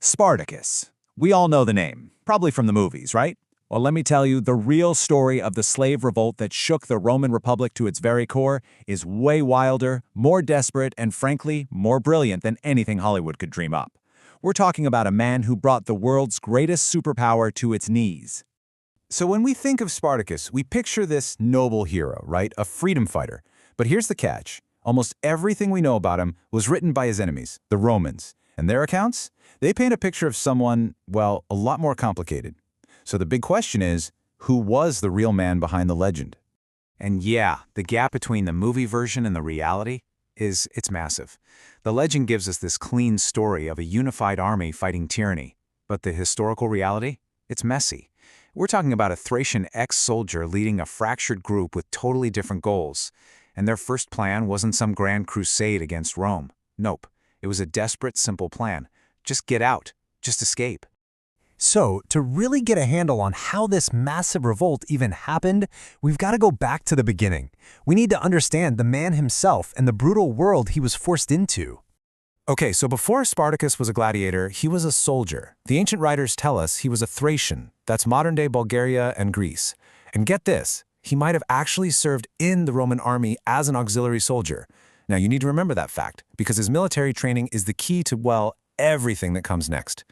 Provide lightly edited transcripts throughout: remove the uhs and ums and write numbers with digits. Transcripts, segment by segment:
Spartacus. We all know the name, probably from the movies, right? Well, let me tell you, the real story of the slave revolt that shook the Roman Republic to its very core is way wilder, more desperate, and frankly, more brilliant than anything Hollywood could dream up. We're talking about a man who brought the world's greatest superpower to its knees. So when we think of Spartacus, we picture this noble hero, right? A freedom fighter. But here's the catch. Almost everything we know about him was written by his enemies, the Romans. And their accounts? They paint a picture of someone, well, a lot more complicated. So the big question is, who was the real man behind the legend? And yeah, the gap between the movie version and the reality it's massive. The legend gives us this clean story of a unified army fighting tyranny. But the historical reality? It's messy. We're talking about a Thracian ex-soldier leading a fractured group with totally different goals. And their first plan wasn't some grand crusade against Rome. Nope. It was a desperate, simple plan. Just get out. Just escape. So, to really get a handle on how this massive revolt even happened, we've got to go back to the beginning. We need to understand the man himself and the brutal world he was forced into. Okay, so before Spartacus was a gladiator, he was a soldier. The ancient writers tell us he was a Thracian. That's modern-day Bulgaria and Greece. And get this, he might have actually served in the Roman army as an auxiliary soldier. Now, you need to remember that fact, because his military training is the key to, well, everything that comes next.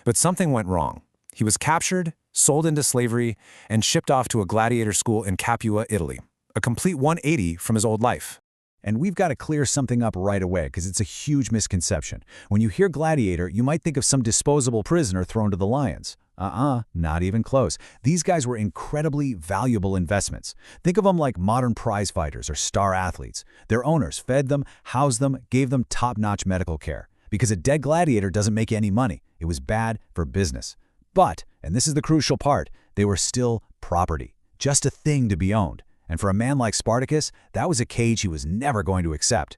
But something went wrong. He was captured, sold into slavery, and shipped off to a gladiator school in Capua, Italy. A complete 180 from his old life. And we've got to clear something up right away because it's a huge misconception. When you hear gladiator, you might think of some disposable prisoner thrown to the lions. Not even close. These guys were incredibly valuable investments. Think of them like modern prize fighters or star athletes. Their owners fed them, housed them, gave them top-notch medical care. Because a dead gladiator doesn't make any money. It was bad for business. But, and this is the crucial part, they were still property. Just a thing to be owned. And for a man like Spartacus, that was a cage he was never going to accept.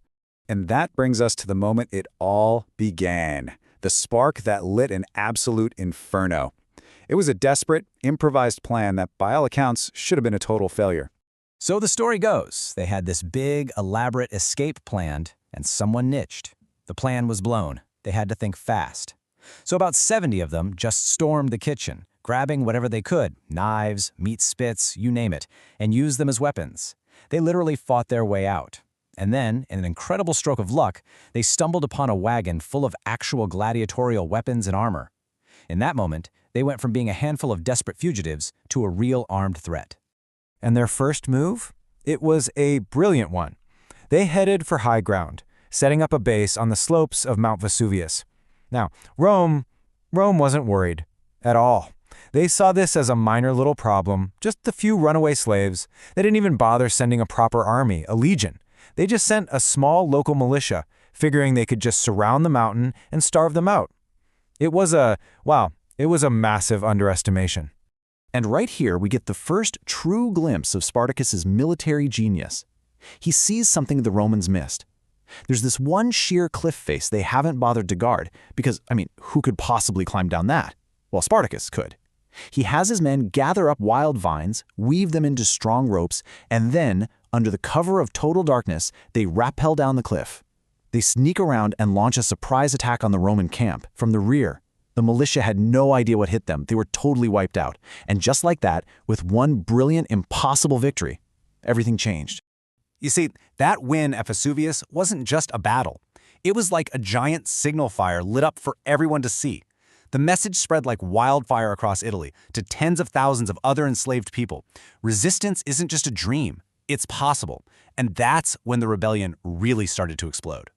And that brings us to the moment it all began. The spark that lit an absolute inferno. It was a desperate, improvised plan that, by all accounts, should have been a total failure. So the story goes, they had this big, elaborate escape planned, and someone niched. The plan was blown. They had to think fast. So about 70 of them just stormed the kitchen, grabbing whatever they could, knives, meat spits, you name it, and used them as weapons. They literally fought their way out. And then, in an incredible stroke of luck, they stumbled upon a wagon full of actual gladiatorial weapons and armor. In that moment, they went from being a handful of desperate fugitives to a real armed threat. And their first move? It was a brilliant one. They headed for high ground, setting up a base on the slopes of Mount Vesuvius. Now, Rome wasn't worried at all. They saw this as a minor little problem, just a few runaway slaves. They didn't even bother sending a proper army, a legion. They just sent a small local militia, figuring they could just surround the mountain and starve them out. It was a massive underestimation. And right here we get the first true glimpse of Spartacus's military genius. He sees something the Romans missed. There's this one sheer cliff face they haven't bothered to guard, because, who could possibly climb down that? Well, Spartacus could. He has his men gather up wild vines, weave them into strong ropes, and then, under the cover of total darkness, they rappel down the cliff. They sneak around and launch a surprise attack on the Roman camp from the rear. The militia had no idea what hit them. They were totally wiped out. And just like that, with one brilliant, impossible victory, everything changed. You see, that win at Vesuvius wasn't just a battle. It was like a giant signal fire lit up for everyone to see. The message spread like wildfire across Italy to tens of thousands of other enslaved people. Resistance isn't just a dream, it's possible. And that's when the rebellion really started to explode.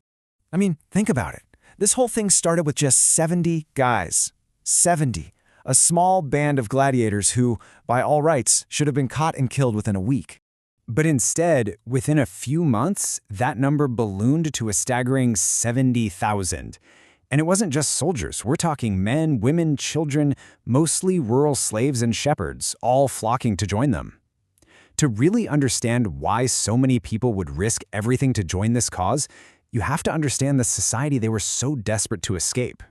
Think about it. This whole thing started with just 70 guys. 70. A small band of gladiators who, by all rights, should have been caught and killed within a week. But instead, within a few months, that number ballooned to a staggering 70,000. And it wasn't just soldiers. We're talking men, women, children, mostly rural slaves and shepherds, all flocking to join them. To really understand why so many people would risk everything to join this cause, you have to understand the society they were so desperate to escape.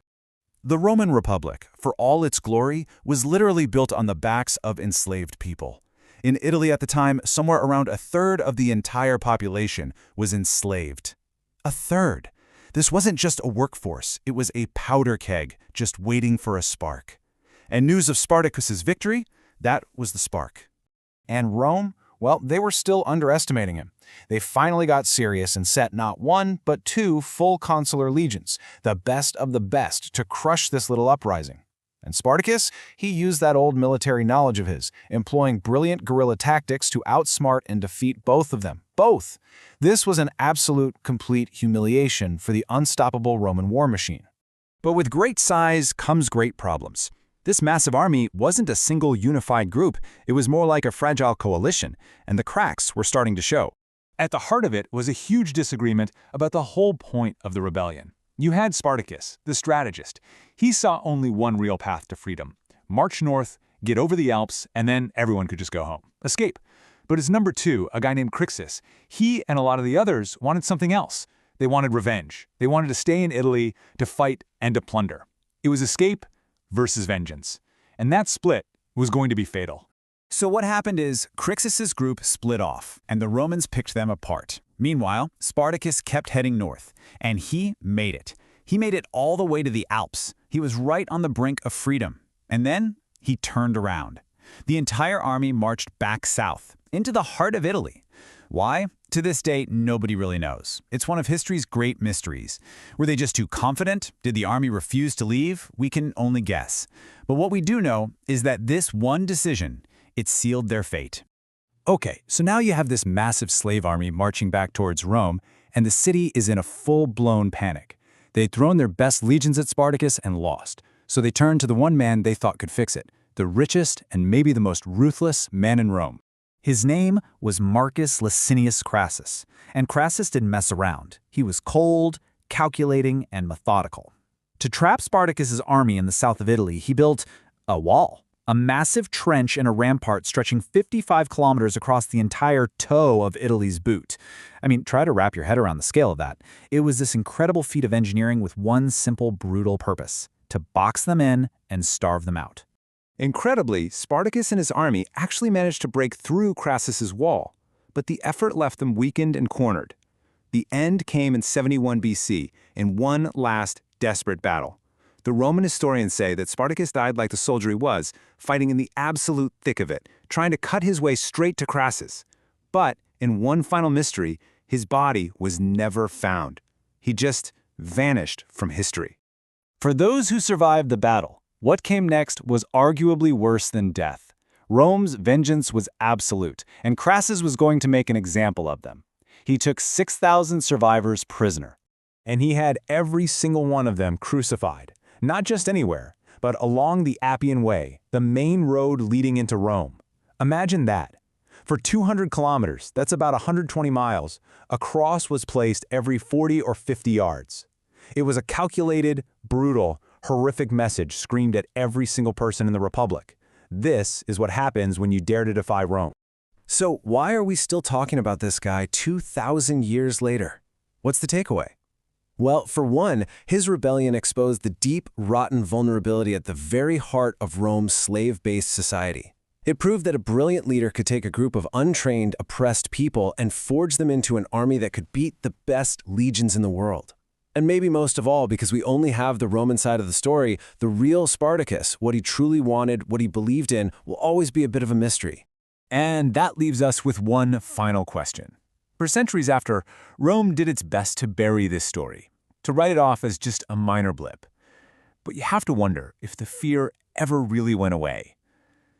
The Roman Republic, for all its glory, was literally built on the backs of enslaved people. In Italy at the time, somewhere around a third of the entire population was enslaved. A third. This wasn't just a workforce, it was a powder keg just waiting for a spark. And news of Spartacus's victory, that was the spark. And Rome, well, they were still underestimating him. They finally got serious and set not one, but two full consular legions, the best of the best, to crush this little uprising. And Spartacus, he used that old military knowledge of his, employing brilliant guerrilla tactics to outsmart and defeat both of them. Both! This was an absolute, complete humiliation for the unstoppable Roman war machine. But with great size comes great problems. This massive army wasn't a single unified group, it was more like a fragile coalition, and the cracks were starting to show. At the heart of it was a huge disagreement about the whole point of the rebellion. You had Spartacus, the strategist. He saw only one real path to freedom: march north, get over the Alps, and then everyone could just go home, escape. But his number two, a guy named Crixus, he and a lot of the others wanted something else. They wanted revenge. They wanted to stay in Italy, to fight, and to plunder. It was escape versus vengeance. And that split was going to be fatal. So what happened is Crixus's group split off, and the Romans picked them apart. Meanwhile, Spartacus kept heading north, and he made it. He made it all the way to the Alps. He was right on the brink of freedom. And then he turned around. The entire army marched back south, into the heart of Italy. Why? To this day, nobody really knows. It's one of history's great mysteries. Were they just too confident? Did the army refuse to leave? We can only guess. But what we do know is that this one decision, it sealed their fate. Okay, so now you have this massive slave army marching back towards Rome, and the city is in a full-blown panic. They'd thrown their best legions at Spartacus and lost, so they turned to the one man they thought could fix it, the richest and maybe the most ruthless man in Rome. His name was Marcus Licinius Crassus, and Crassus didn't mess around. He was cold, calculating, and methodical. To trap Spartacus's army in the south of Italy, he built a wall, a massive trench and a rampart stretching 55 kilometers across the entire toe of Italy's boot. I mean, try to wrap your head around the scale of that. It was this incredible feat of engineering with one simple, brutal purpose: to box them in and starve them out. Incredibly, Spartacus and his army actually managed to break through Crassus's wall, but the effort left them weakened and cornered. The end came in 71 BC, in one last desperate battle. The Roman historians say that Spartacus died like the soldier he was, fighting in the absolute thick of it, trying to cut his way straight to Crassus. But, in one final mystery, his body was never found. He just vanished from history. For those who survived the battle, what came next was arguably worse than death. Rome's vengeance was absolute, and Crassus was going to make an example of them. He took 6,000 survivors prisoner, and he had every single one of them crucified. Not just anywhere, but along the Appian Way, the main road leading into Rome. Imagine that. For 200 kilometers, that's about 120 miles, a cross was placed every 40 or 50 yards. It was a calculated, brutal, horrific message screamed at every single person in the Republic. This is what happens when you dare to defy Rome. So why are we still talking about this guy 2,000 years later? What's the takeaway? Well, for one, his rebellion exposed the deep, rotten vulnerability at the very heart of Rome's slave-based society. It proved that a brilliant leader could take a group of untrained, oppressed people and forge them into an army that could beat the best legions in the world. And maybe most of all, because we only have the Roman side of the story, the real Spartacus, what he truly wanted, what he believed in, will always be a bit of a mystery. And that leaves us with one final question. For centuries after, Rome did its best to bury this story, to write it off as just a minor blip. But you have to wonder if the fear ever really went away.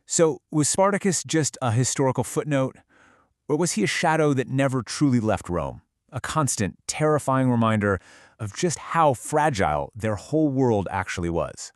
So, was Spartacus just a historical footnote? Or was he a shadow that never truly left Rome? A constant, terrifying reminder of just how fragile their whole world actually was.